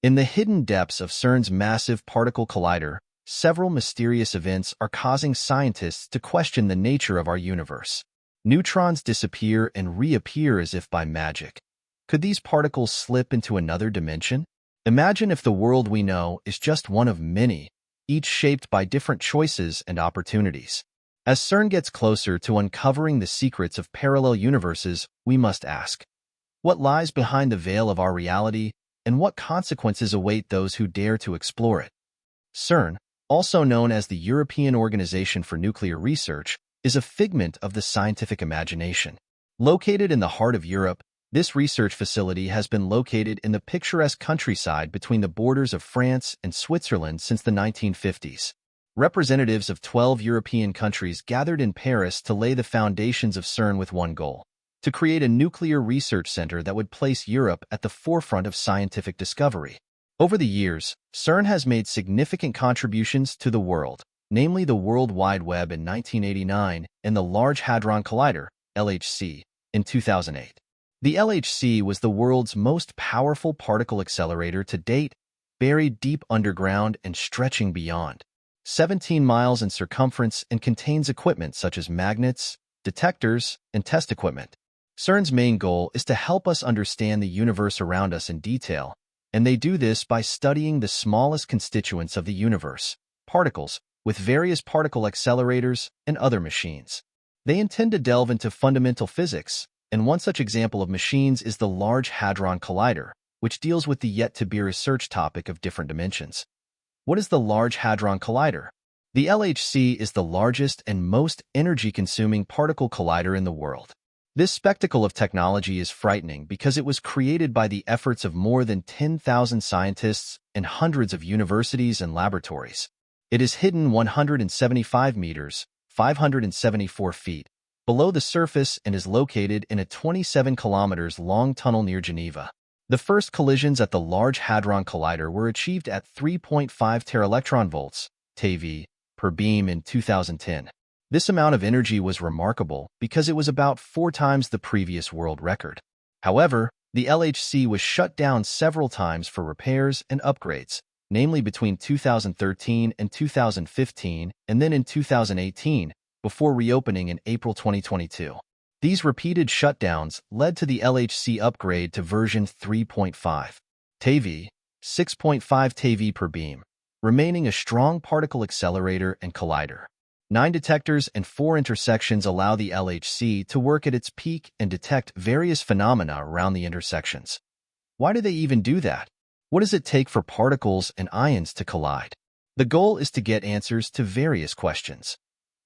In the hidden depths of CERN's massive particle collider, several mysterious events are causing scientists to question the nature of our universe. Neutrons disappear and reappear as if by magic. Could these particles slip into another dimension? Imagine if the world we know is just one of many, each shaped by different choices and opportunities. As CERN gets closer to uncovering the secrets of parallel universes, we must ask, what lies behind the veil of our reality, and what consequences await those who dare to explore it? CERN, also known as the European Organization for Nuclear Research, is a figment of the scientific imagination. Located in the heart of Europe, this research facility has been located in the picturesque countryside between the borders of France and Switzerland since the 1950s. Representatives of 12 European countries gathered in Paris to lay the foundations of CERN with one goal: to create a nuclear research center that would place Europe at the forefront of scientific discovery. Over the years, CERN has made significant contributions to the world, namely the World Wide Web in 1989 and the Large Hadron Collider, LHC, in 2008. The LHC was the world's most powerful particle accelerator to date, buried deep underground and stretching beyond 17 miles in circumference, and contains equipment such as magnets, detectors, and test equipment. CERN's main goal is to help us understand the universe around us in detail, and they do this by studying the smallest constituents of the universe, particles, with various particle accelerators and other machines. They intend to delve into fundamental physics, and one such example of machines is the Large Hadron Collider, which deals with the yet-to-be-researched topic of different dimensions. What is the Large Hadron Collider? The LHC is the largest and most energy-consuming particle collider in the world. This spectacle of technology is frightening because it was created by the efforts of more than 10,000 scientists and hundreds of universities and laboratories. It is hidden 175 meters, 574 feet, below the surface and is located in a 27 kilometers long tunnel near Geneva. The first collisions at the Large Hadron Collider were achieved at 3.5 teraelectronvolts (TeV) per beam in 2010. This amount of energy was remarkable because it was about 4 times the previous world record. However, the LHC was shut down several times for repairs and upgrades, namely between 2013 and 2015 and then in 2018, before reopening in April 2022. These repeated shutdowns led to the LHC upgrade to version 3.5 TeV, 6.5 TeV per beam, remaining a strong particle accelerator and collider. 9 detectors and 4 intersections allow the LHC to work at its peak and detect various phenomena around the intersections. Why do they even do that? What does it take for particles and ions to collide? The goal is to get answers to various questions.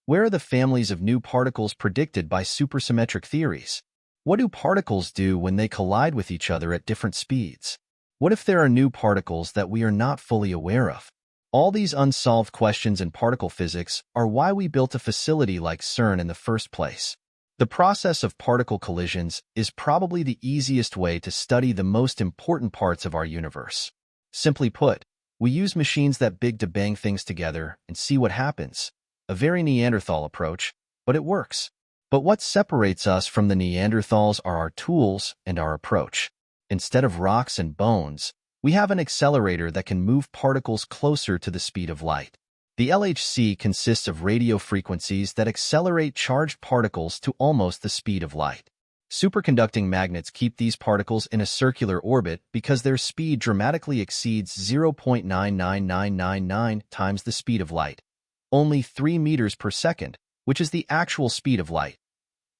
Where are the families of new particles predicted by supersymmetric theories? What do particles do when they collide with each other at different speeds? What if there are new particles that we are not fully aware of? All these unsolved questions in particle physics are why we built a facility like CERN in the first place. The process of particle collisions is probably the easiest way to study the most important parts of our universe. Simply put, we use machines that big to bang things together and see what happens. A very Neanderthal approach, but it works. But what separates us from the Neanderthals are our tools and our approach. Instead of rocks and bones, we have an accelerator that can move particles closer to the speed of light. The LHC consists of radio frequencies that accelerate charged particles to almost the speed of light. Superconducting magnets keep these particles in a circular orbit because their speed dramatically exceeds 0.99999 times the speed of light, only 3 meters per second, which is the actual speed of light.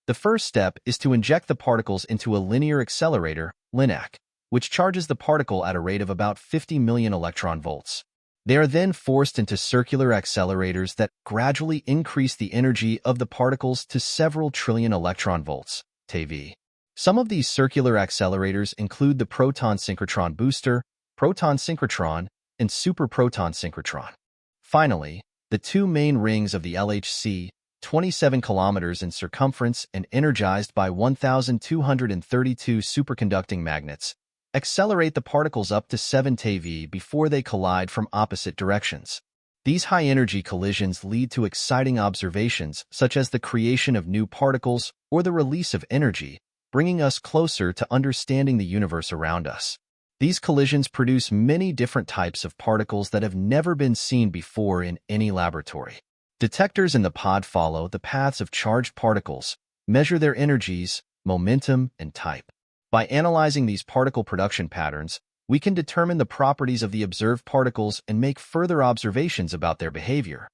The first step is to inject the particles into a linear accelerator, LINAC, which charges the particle at a rate of about 50 million electron volts. They are then forced into circular accelerators that gradually increase the energy of the particles to several trillion electron volts, TeV. Some of these circular accelerators include the proton synchrotron booster, proton synchrotron, and superproton synchrotron. Finally, the 2 main rings of the LHC, 27 kilometers in circumference and energized by 1,232 superconducting magnets, accelerate the particles up to 7 TeV before they collide from opposite directions. These high-energy collisions lead to exciting observations such as the creation of new particles or the release of energy, bringing us closer to understanding the universe around us. These collisions produce many different types of particles that have never been seen before in any laboratory. Detectors in the pod follow the paths of charged particles, measure their energies, momentum, and type. By analyzing these particle production patterns, we can determine the properties of the observed particles and make further observations about their behavior.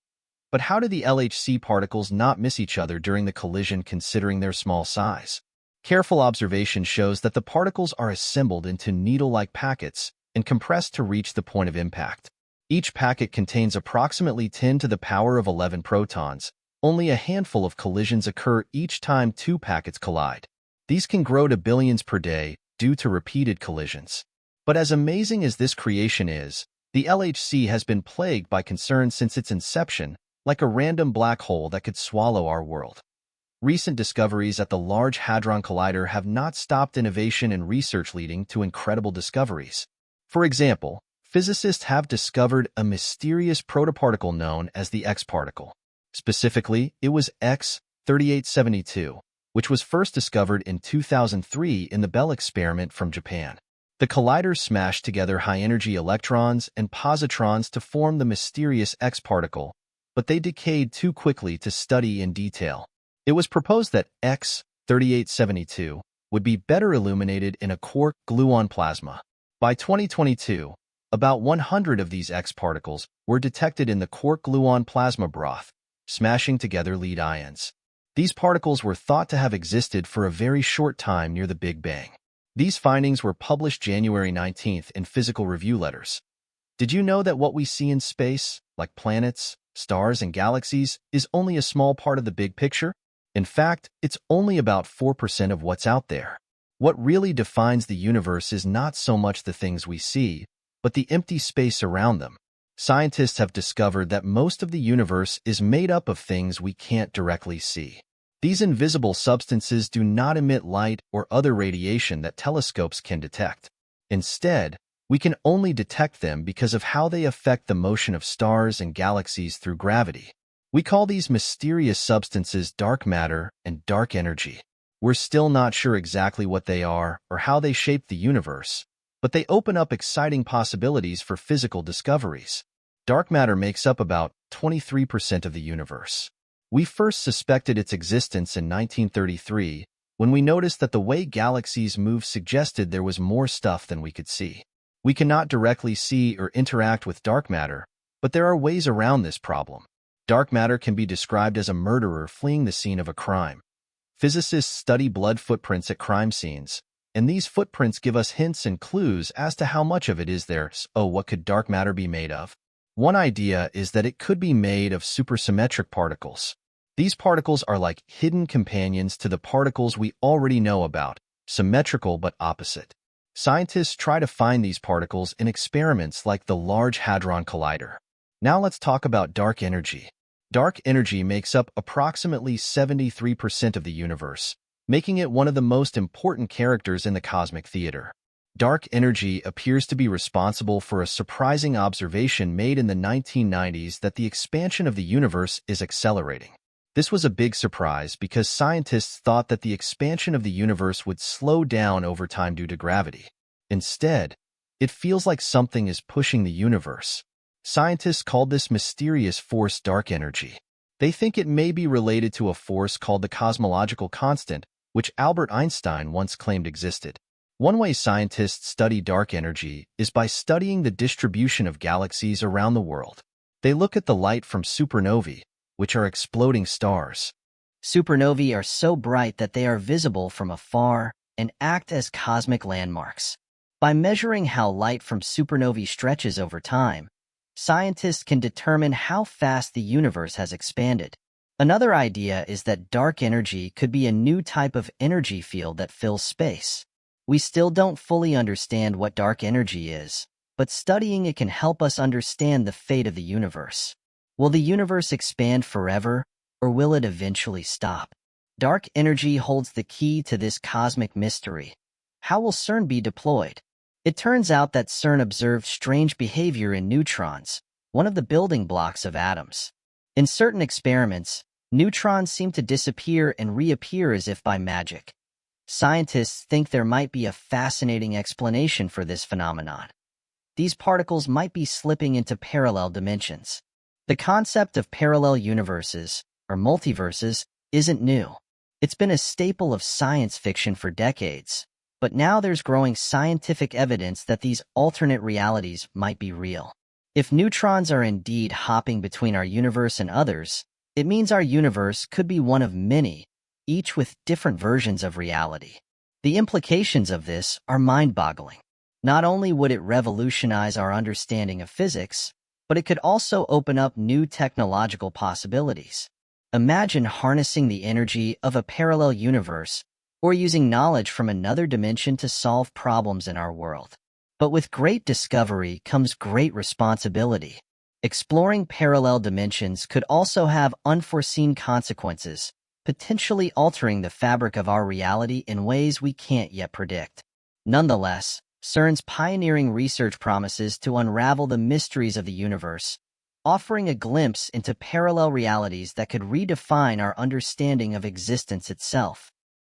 But how do the LHC particles not miss each other during the collision considering their small size? Careful observation shows that the particles are assembled into needle-like packets and compressed to reach the point of impact. Each packet contains approximately 10 to the power of 11 protons. Only a handful of collisions occur each time two packets collide. These can grow to billions per day due to repeated collisions. But as amazing as this creation is, the LHC has been plagued by concerns since its inception, like a random black hole that could swallow our world. Recent discoveries at the Large Hadron Collider have not stopped innovation and research, leading to incredible discoveries. For example, physicists have discovered a mysterious protoparticle known as the X particle. Specifically, it was X3872, which was first discovered in 2003 in the Bell experiment from Japan. The collider smashed together high-energy electrons and positrons to form the mysterious X particle, but they decayed too quickly to study in detail. It was proposed that X3872 would be better illuminated in a quark-gluon plasma. By 2022, about 100 of these X particles were detected in the quark-gluon plasma broth, smashing together lead ions. These particles were thought to have existed for a very short time near the Big Bang. These findings were published January 19th in Physical Review Letters. Did you know that what we see in space, like planets, stars, and galaxies, is only a small part of the big picture? In fact, it's only about 4% of what's out there. What really defines the universe is not so much the things we see, but the empty space around them. Scientists have discovered that most of the universe is made up of things we can't directly see. These invisible substances do not emit light or other radiation that telescopes can detect. Instead, we can only detect them because of how they affect the motion of stars and galaxies through gravity. We call these mysterious substances dark matter and dark energy. We're still not sure exactly what they are or how they shape the universe, but they open up exciting possibilities for physical discoveries. Dark matter makes up about 23% of the universe. We first suspected its existence in 1933 when we noticed that the way galaxies move suggested there was more stuff than we could see. We cannot directly see or interact with dark matter, but there are ways around this problem. Dark matter can be described as a murderer fleeing the scene of a crime. Physicists study blood footprints at crime scenes, and these footprints give us hints and clues as to how much of it is there. So, what could dark matter be made of? One idea is that it could be made of supersymmetric particles. These particles are like hidden companions to the particles we already know about, symmetrical but opposite. Scientists try to find these particles in experiments like the Large Hadron Collider. Now let's talk about dark energy. Dark energy makes up approximately 73% of the universe, making it one of the most important characters in the cosmic theater. Dark energy appears to be responsible for a surprising observation made in the 1990s that the expansion of the universe is accelerating. This was a big surprise because scientists thought that the expansion of the universe would slow down over time due to gravity. Instead, it feels like something is pushing the universe. Scientists called this mysterious force dark energy. They think it may be related to a force called the cosmological constant, which Albert Einstein once claimed existed. One way scientists study dark energy is by studying the distribution of galaxies around the world. They look at the light from supernovae, which are exploding stars. Supernovae are so bright that they are visible from afar and act as cosmic landmarks. By measuring how light from supernovae stretches over time, scientists can determine how fast the universe has expanded. Another idea is that dark energy could be a new type of energy field that fills space. We still don't fully understand what dark energy is, but studying it can help us understand the fate of the universe. Will the universe expand forever, or will it eventually stop? Dark energy holds the key to this cosmic mystery. How will CERN be deployed? It turns out that CERN observed strange behavior in neutrons, one of the building blocks of atoms. In certain experiments, neutrons seem to disappear and reappear as if by magic. Scientists think there might be a fascinating explanation for this phenomenon. These particles might be slipping into parallel dimensions. The concept of parallel universes, or multiverses, isn't new. It's been a staple of science fiction for decades, but now there's growing scientific evidence that these alternate realities might be real. If neutrons are indeed hopping between our universe and others, it means our universe could be one of many, each with different versions of reality. The implications of this are mind-boggling. Not only would it revolutionize our understanding of physics, but it could also open up new technological possibilities. Imagine harnessing the energy of a parallel universe or using knowledge from another dimension to solve problems in our world. But with great discovery comes great responsibility. Exploring parallel dimensions could also have unforeseen consequences, potentially altering the fabric of our reality in ways we can't yet predict. Nonetheless, CERN's pioneering research promises to unravel the mysteries of the universe, offering a glimpse into parallel realities that could redefine our understanding of existence itself.